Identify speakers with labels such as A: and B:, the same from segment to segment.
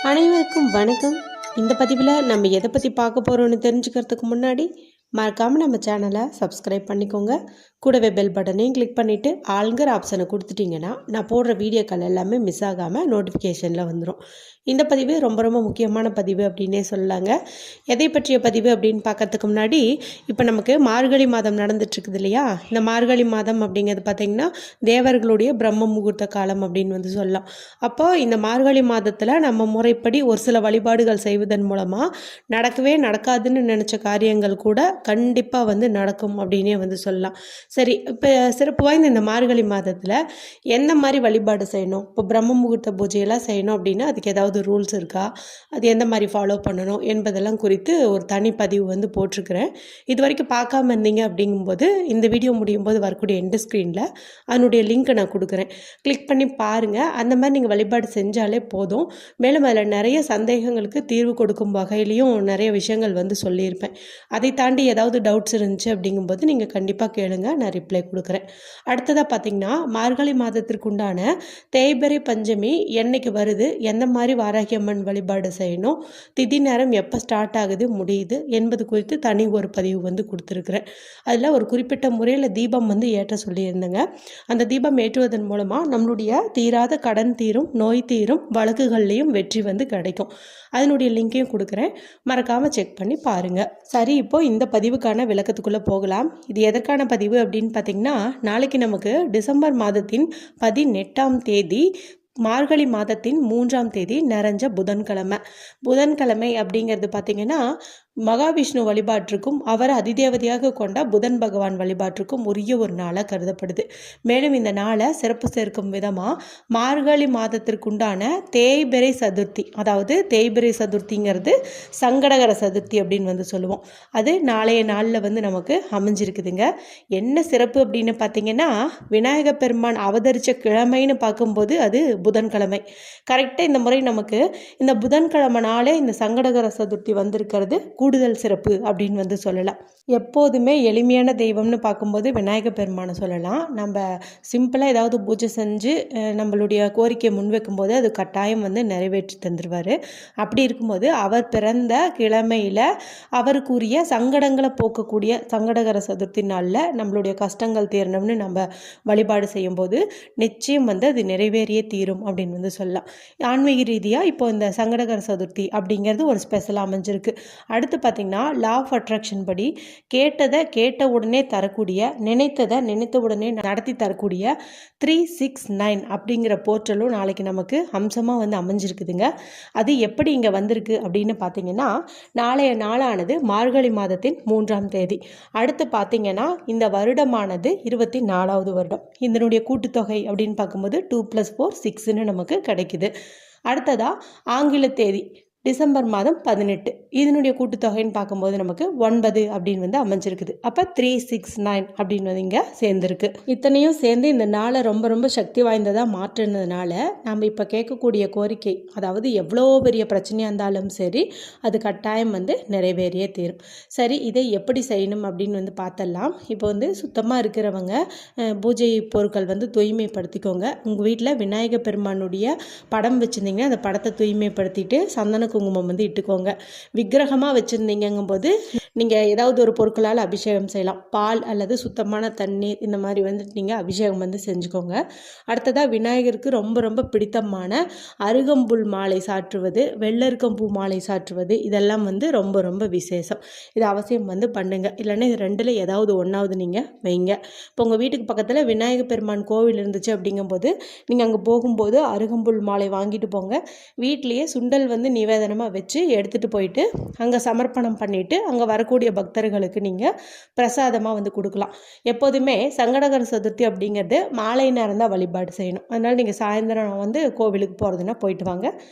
A: அனைவருக்கும் வணக்கம். இந்த பதிவில் நம்ம எதை பற்றி பார்க்க போகிறோன்னு தெரிஞ்சுக்கிறதுக்கு முன்னாடி மறக்காமல் நம்ம சேனலை சப்ஸ்கிரைப் பண்ணிக்கோங்க. கூடவே பெல் பட்டனையும் கிளிக் பண்ணிவிட்டு ஆளுங்கிற ஆப்ஷனை கொடுத்துட்டிங்கன்னா நான் போடுற வீடியோக்கள் எல்லாமே மிஸ் ஆகாமல் நோட்டிஃபிகேஷனில் வந்துடும். இந்த பதிவு ரொம்ப ரொம்ப முக்கியமான பதிவு அப்படின்னே சொல்லலாங்க. எதை பற்றிய பதிவு அப்படின்னு பார்க்கறதுக்கு முன்னாடி இப்போ நமக்கு மார்கழி மாதம் நடந்துட்டுருக்குது இல்லையா? இந்த மார்கழி மாதம் அப்படிங்கிறது பார்த்திங்கன்னா தேவர்களுடைய பிரம்ம முகூர்த்த காலம் அப்படின்னு சொல்லலாம். அப்போது இந்த மார்கழி மாதத்தில் நம்ம முறைப்படி ஒரு சில வழிபாடுகள் செய்வதன் மூலமாக நடக்கவே நடக்காதுன்னு நினச்ச காரியங்கள் கூட கண்டிப்பாக நடக்கும் அப்படின்னே சொல்லலாம். சரி, இப்போ சிறப்பு வாய்ந்த இந்த மார்கழி மாதத்தில் எந்த மாதிரி வழிபாடு செய்யணும்? இப்போ பிரம்ம முகூர்த்த பூஜையெல்லாம் செய்யணும் அப்படின்னா அதுக்கு ஏதாவது ரூல்ஸ் இருக்கா, அது எந்த மாதிரி ஃபாலோ பண்ணணும் என்பதெல்லாம் குறித்து ஒரு தனி பதிவு போட்டிருக்கிறேன். இது வரைக்கும் பார்க்காம இருந்தீங்க அப்படிங்கும்போது இந்த வீடியோ முடியும் போது வரக்கூடிய எண்டு ஸ்க்ரீனில் அதனுடைய லிங்க்கை நான் கொடுக்குறேன். கிளிக் பண்ணி பாருங்கள். அந்த மாதிரி நீங்கள் வழிபாடு செஞ்சாலே போதும். மேலும் அதில் நிறைய சந்தேகங்களுக்கு தீர்வு கொடுக்கும் வகையிலையும் நிறைய விஷயங்கள் சொல்லியிருப்பேன். அதை தாண்டி ஏதாவது டவுட்ஸ் இருந்துச்சு அப்படிங்கும்போது நீங்கள் கண்டிப்பாக கேளுங்க, நான் ரிப்ளை கொடுக்குறேன். அடுத்ததாக பார்த்திங்கன்னா மார்கழி மாதத்திற்குண்டான தேய்பிறை பஞ்சமி என்னைக்கு வருது, எந்த மாதிரி வாராகி அம்மன் வழிபாடு செய்யணும், திதி நேரம் எப்போ ஸ்டார்ட் ஆகுது முடியுது என்பது குறித்து தனி ஒரு பதிவு கொடுத்துருக்குறேன். அதில் ஒரு குறிப்பிட்ட முறையில் தீபம் ஏற்ற சொல்லியிருந்தேங்க. அந்த தீபம் ஏற்றுவதன் மூலமாக நம்மளுடைய தீராத கடன் தீரும், நோய் தீரும், வழக்குகள்லேயும் வெற்றி கிடைக்கும். அதனுடைய லிங்கையும் கொடுக்குறேன், மறக்காமல் செக் பண்ணி பாருங்கள். சரி, இப்போது இந்த பதிவுக்கான விளக்கத்துக்குள்ளே போகலாம். இது எதற்கான பதிவு அப்படின்னு பார்த்திங்கன்னா, நாளைக்கு நமக்கு டிசம்பர் மாதத்தின் 18ஆம் தேதி மார்கழி மாதத்தின் 3ஆம் தேதி நிறைஞ்ச புதன்கிழமை அப்படிங்கிறது பார்த்திங்கன்னா மகாவிஷ்ணு வழிபாட்டிற்கும் அவர் அதிதேவதையாக கொண்ட புதன் பகவான் வழிபாட்டிற்கும் உரிய ஒரு நாளாக கருதப்படுது. மேலும் இந்த நாளை சிறப்பு சேர்க்கும் விதமாக மார்கழி மாதத்திற்குண்டான தேய்பிறை சதுர்த்தி, அதாவது தேய்பிறை சதுர்த்திங்கிறது சங்கடகர சதுர்த்தி அப்படின்னு சொல்லுவோம். அது நாளைய நாளில் நமக்கு அமைஞ்சிருக்குதுங்க. என்ன சிறப்பு அப்படின்னு பார்த்திங்கன்னா, விநாயக பெருமான் அவதரித்த கிழமைன்னு பார்க்கும்போது அது புதன்கிழமை. கரெக்டாக இந்த முறை நமக்கு இந்த புதன்கிழமை நாளே இந்த சங்கடகர சதுர்த்தி வந்திருக்கிறது கூடுதல் சிறப்பு அப்படின்னு சொல்லலாம். எப்போதுமே எளிமையான தெய்வம்னு பார்க்கும்போது விநாயக பெருமானை சொல்லலாம். நம்ம சிம்பிளாக ஏதாவது பூஜை செஞ்சு நம்மளுடைய கோரிக்கையை முன்வைக்கும் போது அது கட்டாயம் நிறைவேற்றி தந்துடுவார். அப்படி இருக்கும்போது அவர் பிறந்த கிழமையில் அவருக்குரிய சங்கடங்களை போக்கக்கூடிய சங்கடகர சதுர்த்தி நாளில் நம்மளுடைய கஷ்டங்கள் தீரணும்னு நம்ம வழிபாடு செய்யும்போது நிச்சயம் அது நிறைவேறியே தீரும் அப்படின்னு சொல்லலாம். ஆன்மீக ரீதியாக இப்போ இந்த சங்கடகர சதுர்த்தி அப்படிங்கிறது ஒரு ஸ்பெஷலாக அமைஞ்சிருக்கு. அடுத்து பார்த்திங்கன்னா லா ஆஃப் அட்ராக்ஷன் படி கேட்டதை கேட்ட உடனே தரக்கூடிய, நினைத்ததை நினைத்த உடனே நடத்தி தரக்கூடிய 369 அப்படிங்கிற போர்ட்டலும் நாளைக்கு நமக்கு அம்சமாக அமைஞ்சிருக்குதுங்க. அது எப்படி இங்கே வந்திருக்கு அப்படின்னு பார்த்தீங்கன்னா, நாளைய நாளானது மார்கழி மாதத்தின் 3ஆம் தேதி. அடுத்து பார்த்திங்கன்னா இந்த வருடமானது 24வது வருடம். இதனுடைய கூட்டுத்தொகை அப்படின்னு பார்க்கும்போது 2 + 4 6ன்னு நமக்கு கிடைக்குது. அடுத்ததாக ஆங்கில தேதி டிசம்பர் மாதம் 18, இதனுடைய கூட்டுத்தொகைன்னு பார்க்கும்போது நமக்கு 9 அப்படின்னு அமைஞ்சிருக்குது. அப்போ 369 அப்படின்னு இங்கே சேர்ந்துருக்கு. இத்தனையும் சேர்ந்து இந்த நாளை ரொம்ப ரொம்ப சக்தி வாய்ந்ததாக மாற்றினதுனால நம்ம இப்போ கேட்கக்கூடிய கோரிக்கை, அதாவது எவ்வளோ பெரிய பிரச்சனையாக இருந்தாலும் சரி, அது கட்டாயம் நிறைவேறியே தீரும். சரி, இதை எப்படி செய்யணும் அப்படின்னு பார்த்தலாம். இப்போ சுத்தமாக இருக்கிறவங்க பூஜை பொருட்கள் தூய்மைப்படுத்திக்கோங்க. உங்கள் வீட்டில் விநாயக பெருமானுடைய படம் வச்சுருந்தீங்கன்னா அந்த படத்தை தூய்மைப்படுத்திட்டு சந்தன குங்குமம் இட்டுக்கோங்க. விக்கிரகமாக வச்சுருந்தீங்கும் போது நீங்கள் ஏதாவது ஒரு பொருட்களால் அபிஷேகம் செய்யலாம். பால் அல்லது சுத்தமான தண்ணீர் இந்த மாதிரி நீங்கள் அபிஷேகம் செஞ்சுக்கோங்க. அடுத்ததாக விநாயகருக்கு ரொம்ப ரொம்ப பிடித்தமான அருகம்புல் மாலை சாற்றுவது, வெள்ளருக்கம்பூ மாலை சாற்றுவது, இதெல்லாம் ரொம்ப ரொம்ப விசேஷம். இது அவசியம் பண்ணுங்க. இல்லைன்னா இது ரெண்டில் ஏதாவது ஒன்றாவது நீங்கள் வைங்க. இப்போ உங்கள் வீட்டுக்கு பக்கத்தில் விநாயகர் பெருமான் கோவில் இருந்துச்சு அப்படிங்கும்போது நீங்கள் அங்கே போகும்போது அருகம்புல் மாலை வாங்கிட்டு போங்க. வீட்லேயே சுண்டல் நிவேதனமாக வச்சு எடுத்துகிட்டு போயிட்டு அங்கே சமர்ப்பணம் பண்ணிவிட்டு அங்கே வரக்கூடிய பக்தர்களுக்கு நீங்கள் பிரசாதமாக கொடுக்கலாம். எப்போதுமே சங்கடகர சதுர்த்தி அப்படிங்கிறது மாலை நேரம் தான் வழிபாடு செய்யணும். அதனால் நீங்கள் சாயந்தரம் கோவிலுக்கு போகிறதுனா போயிட்டு வாங்க.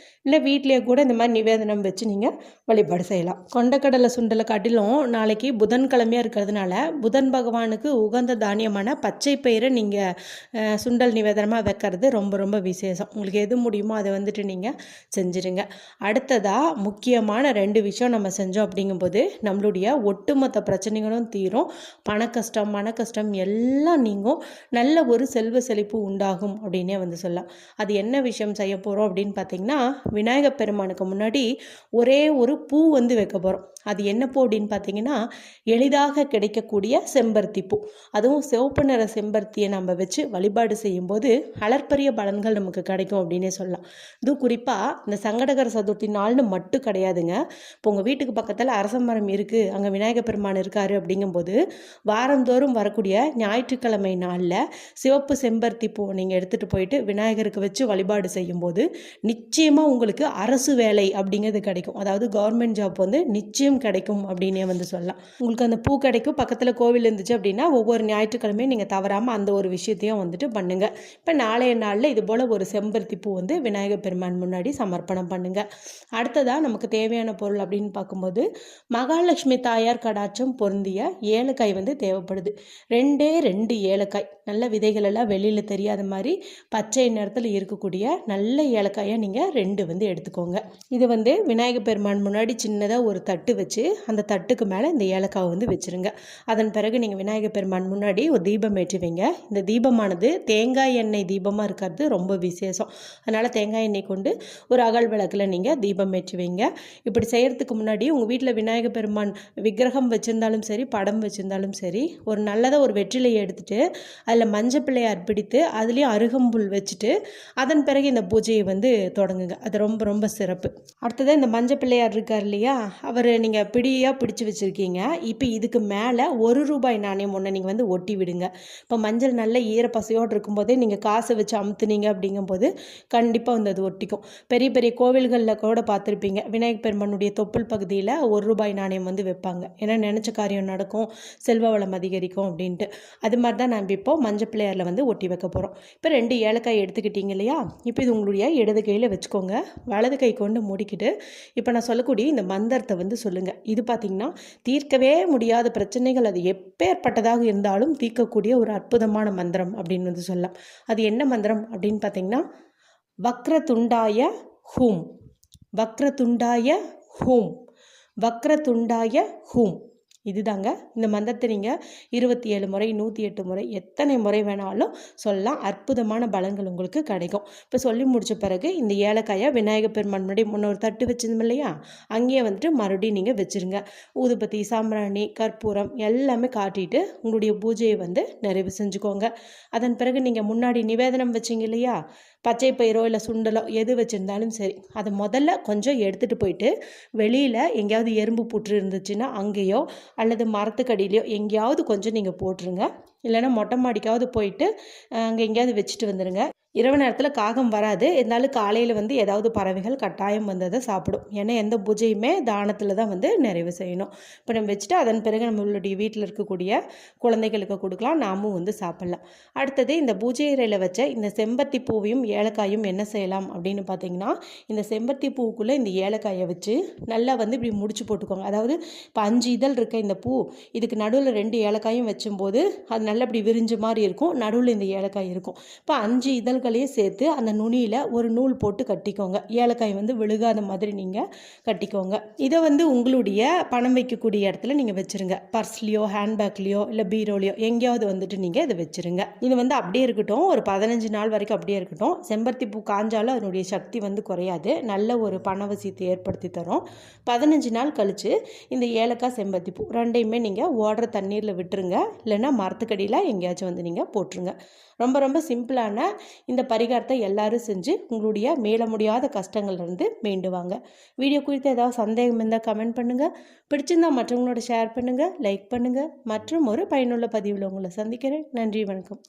A: இல்லை வீட்லேயே கூட இந்த மாதிரி நிவேதனம் வச்சு நீங்கள் வழிபாடு செய்யலாம். கொண்டக்கடலை சுண்டலை காட்டிலும் நாளைக்கு புதன்கிழமையாக இருக்கிறதுனால புதன் பகவானுக்கு உகந்த தானியமான பச்சை பயிரை நீங்கள் சுண்டல் நிவேதனமாக வைக்கிறது ரொம்ப ரொம்ப விசேஷம். உங்களுக்கு எது முடியுமோ அதை நீங்கள் செஞ்சுருங்க. அடுத்ததாக அடுத்ததாக முக்கியமான 2 விஷயம் நம்ம செஞ்சோம் அப்படிங்கும்போது நம்மளுடைய ஒட்டுமொத்த பிரச்சனைகளும் தீரும். பணக்கஷ்டம், மனக்கஷ்டம் எல்லாம் நீங்கும். நல்ல ஒரு செல்வ செழிப்பு உண்டாகும் அப்படின்னே வந்து சொல்லலாம். அது என்ன விஷயம் செய்ய போகிறோம் அப்படின்னு பார்த்தீங்கன்னா, விநாயகர் பெருமானுக்கு முன்னாடி ஒரே ஒரு பூ வந்து வைக்க போகிறோம். அது என்ன பூ அப்படின்னு பார்த்தீங்கன்னா, எளிதாக கிடைக்கக்கூடிய செம்பருத்தி பூ. அதுவும் சிவப்பு நிற செம்பருத்தியை நம்ம வச்சு வழிபாடு செய்யும்போது அளப்பரிய பலன்கள் நமக்கு கிடைக்கும் அப்படின்னே சொல்லலாம். இது குறிப்பாக இந்த சங்கடகர சதுர்த்தி நாள்னு மட்டும் கிடையாதுங்க. இப்போ உங்கள் வீட்டுக்கு பக்கத்தில் அரச மரம் இருக்குது, அங்கே விநாயகர் பெருமான் இருக்கார் அப்படிங்கும்போது வாரந்தோறும் வரக்கூடிய ஞாயிற்றுக்கிழமை நாளில் சிவப்பு செம்பருத்தி பூ நீங்கள் எடுத்துகிட்டு போயிட்டு விநாயகருக்கு வச்சு வழிபாடு செய்யும்போது நிச்சயமாக உங்களுக்கு அரசு வேலை அப்படிங்கிறது கிடைக்கும். அதாவது கவர்மெண்ட் ஜாப் வந்து நிச்சயம் கிடைக்கும் அப்படின்னே வந்து சொல்லலாம். உங்களுக்கு அந்த பூ கிடைக்கும், பக்கத்தில் கோவில் இருந்துச்சு அப்படின்னா ஒவ்வொரு ஞாயிற்றுக்கிழமையும் நீங்கள் தவறாமல் அந்த ஒரு விஷயத்தையும் வந்துட்டு பண்ணுங்க. இப்போ நாளைய நாளில் இது போல் ஒரு செம்பருத்தி பூ வந்து விநாயகர் பெருமான் முன்னாடி சமர்ப்பணம் பண்ணுங்க. அடுத்ததாக நமக்கு தேவையான பொருள் அப்படின்னு பார்க்கும்போது மகாலட்சுமி தாயார் கடாட்சம் பொருந்திய ஏலக்காய் வந்து தேவைப்படுது. 2 ஏலக்காய், நல்ல விதைகள் எல்லாம் வெளியில் தெரியாத மாதிரி பச்சை நிறத்தில் இருக்கக்கூடிய நல்ல ஏலக்காயை நீங்கள் 2 வந்து எடுத்துக்கோங்க. இது வந்து விநாயகர் பெருமான் முன்னாடி சின்னதாக ஒரு தட்டு வச்சு அந்த தட்டுக்கு மேலே இந்த ஏலக்காவை வந்து வச்சுருங்க. அதன் பிறகு நீங்கள் விநாயகர் பெருமான் முன்னாடி ஒரு தீபம் ஏற்றி வைங்க. இந்த தீபமானது தேங்காய் எண்ணெய் தீபமாக இருக்கிறது ரொம்ப விசேஷம். அதனால் தேங்காய் எண்ணெய் கொண்டு ஒரு அகல் விளக்கில் நீங்கள் தீபம் ஏற்றி வைங்க. இப்படி செய்கிறதுக்கு முன்னாடி உங்கள் வீட்டில் விநாயகர் பெருமான் விக்கிரகம் வச்சுருந்தாலும் சரி, படம் வச்சுருந்தாலும் சரி, ஒரு நல்லதாக ஒரு வெற்றிலையை எடுத்துகிட்டு அதில் மஞ்சள் பிள்ளையார் பிடித்து அதுலேயும் அருகம்புல் வச்சுட்டு அதன் பிறகு இந்த பூஜையை வந்து தொடங்குங்க. அது ரொம்ப ரொம்ப சிறப்பு. அடுத்தது இந்த மஞ்சள் பிள்ளையார் இருக்கார் இல்லையா, அவர் நீங்கள் பிடியாக பிடிச்சி வச்சுருக்கீங்க. இப்போ இதுக்கு மேலே ₹1 நாணயம் ஒன்று நீங்கள் வந்து ஒட்டி விடுங்க. இப்போ மஞ்சள் நல்ல ஈரப்பசையோடு இருக்கும்போதே நீங்கள் காசை வச்சு அமுத்துனீங்க அப்படிங்கும்போது கண்டிப்பாக வந்து அது ஒட்டிக்கும். பெரிய பெரிய கோவில்களில் கூட பார்த்துருப்பீங்க, விநாயகர் பெருமானுடைய தொப்புள் பகுதியில் ₹1 நாணயம் வந்து வைப்பாங்க. ஏன்னா நினச்ச காரியம் நடக்கும், செல்வ வளம் அதிகரிக்கும் அப்படின்ட்டு. அது மாதிரி தான் நம்ம இப்போ மஞ்சள் பிள்ளையாரில் வந்து ஒட்டி வைக்க போகிறோம். இப்போ 2 ஏலக்காய் எடுத்துக்கிட்டீங்க இல்லையா, இப்போ இது உங்களுடைய இடது கையில் வச்சுக்கோங்க. வலது கை கொண்டு மூடிக்கிட்டு இப்போ நான் சொல்லக்கூடிய இந்த மந்திரத்தை வந்து சொல்லுங்கள். இது பார்த்திங்கன்னா தீர்க்கவே முடியாத பிரச்சனைகள் அது எப்பேற்பட்டதாக இருந்தாலும் தீர்க்கக்கூடிய ஒரு அற்புதமான மந்திரம் அப்படின்னு வந்து சொல்லலாம். அது என்ன மந்திரம் அப்படின்னு பார்த்தீங்கன்னா, வக்ரதுண்டாய ஹூம், வக்ரதுண்டாய ஹூம், வக்ரதுண்டாய ஹூம். இதுதாங்க. இந்த மந்திரத்தை நீங்கள் 27 முறை, 108 முறை, எத்தனை முறை வேணாலும் சொல்லலாம். அற்புதமான பலன்கள் உங்களுக்கு கிடைக்கும். இப்போ சொல்லி முடித்த பிறகு இந்த ஏலக்காயை விநாயகர் பெருமான் முன்னாடி முன்னொரு தட்டு வச்சிருந்தோம் இல்லையா, அங்கேயே வந்துட்டு மறுபடியும் நீங்கள் வச்சுருங்க. ஊதுபத்தி, சாம்பிராணி, கற்பூரம் எல்லாமே காட்டிட்டு உங்களுடைய பூஜையை வந்து நிறைவு செஞ்சுக்கோங்க. அதன் பிறகு நீங்கள் முன்னாடி நிவேதனம் வச்சிங்க இல்லையா, பச்சை பயிரோ இல்லை சுண்டலோ எது வச்சுருந்தாலும் சரி, அதை முதல்ல கொஞ்சம் எடுத்துகிட்டு போயிட்டு வெளியில் எங்கேயாவது எறும்பு புற்று இருந்துச்சுன்னா அங்கேயோ அல்லது மரத்துக்கடியிலையோ எங்கேயாவது கொஞ்சம் நீங்கள் போட்டுருங்க. இல்லைன்னா மொட்டை மாடிக்காவது போயிட்டு அங்கே எங்கேயாவது வச்சுட்டு வந்துடுங்க. இரவு நேரத்தில் காகம் வராது, இருந்தாலும் காலையில் வந்து ஏதாவது பறவைகள் கட்டாயம் வந்து அதை சாப்பிடும். ஏன்னா எந்த பூஜையுமே தானத்தில் தான் வந்து நிறைவு செய்யணும். இப்போ நம்ம வச்சுட்டு அதன் பிறகு நம்மளுடைய வீட்டில் இருக்கக்கூடிய குழந்தைகளுக்கு கொடுக்கலாம், நாமும் வந்து சாப்பிட்லாம். அடுத்தது இந்த பூஜை அறையில் வச்ச இந்த செம்பருத்தி பூவையும் ஏலக்காயும் என்ன செய்யலாம் அப்படின்னு பார்த்தீங்கன்னா, இந்த செம்பருத்தி பூவுக்குள்ளே இந்த ஏலக்காயை வச்சு நல்லா வந்து இப்படி முடிச்சு போட்டுக்கோங்க. அதாவது இப்போ 5 இதழ் இருக்க இந்த பூ, இதுக்கு நடுவில் 2 ஏலக்காயும் வச்சும்போது அது நல்லா இப்படி விரிஞ்ச மாதிரி இருக்கும், நடுவில் இந்த ஏலக்காய் இருக்கும். இப்போ 5 இதழ் சேர்த்து அந்த நுனியில் ஒரு நூல் போட்டு கட்டிக்கோங்க. ஏலக்காய் வந்து விழுகாத மாதிரி நீங்கள் கட்டிக்கோங்க. இதை வந்து உங்களுடைய பணம் வைக்கக்கூடிய இடத்துல நீங்கள் வச்சுருங்க. பர்ஸ்லையோ, ஹேண்ட்பேக்லையோ இல்லை பீரோலையோ எங்கேயாவது வந்துட்டு நீங்கள் இதை வச்சுருங்க. இது வந்து அப்படியே இருக்கட்டும், ஒரு 15 நாள் வரைக்கும் அப்படியே இருக்கட்டும். செம்பருத்தி பூ காஞ்சாலும் அதனுடைய சக்தி வந்து குறையாது, நல்ல ஒரு பணவசியத்தை ஏற்படுத்தி தரும். 15 நாள் கழித்து இந்த ஏலக்காய், செம்பருத்தி பூ 2யுமே நீங்கள் ஓடுற தண்ணீரில் விட்டுருங்க, இல்லைன்னா மரத்துக்கடியில் எங்கேயாச்சும் வந்து நீங்கள் போட்டுருங்க. ரொம்ப ரொம்ப சிம்பிளான இந்த பரிகாரத்தை எல்லாரும் செஞ்சு உங்களுடைய மீள முடியாத கஷ்டங்கள்லேருந்து மீண்டு வாங்க. வீடியோ குறித்து ஏதாவது சந்தேகம் இருந்தால் கமெண்ட் பண்ணுங்கள். பிடிச்சிருந்தா மற்றவங்களோட ஷேர் பண்ணுங்கள், லைக் பண்ணுங்கள். மற்றும் ஒரு பயனுள்ள பதிவில் உங்களை சந்திக்கிறேன். நன்றி, வணக்கம்.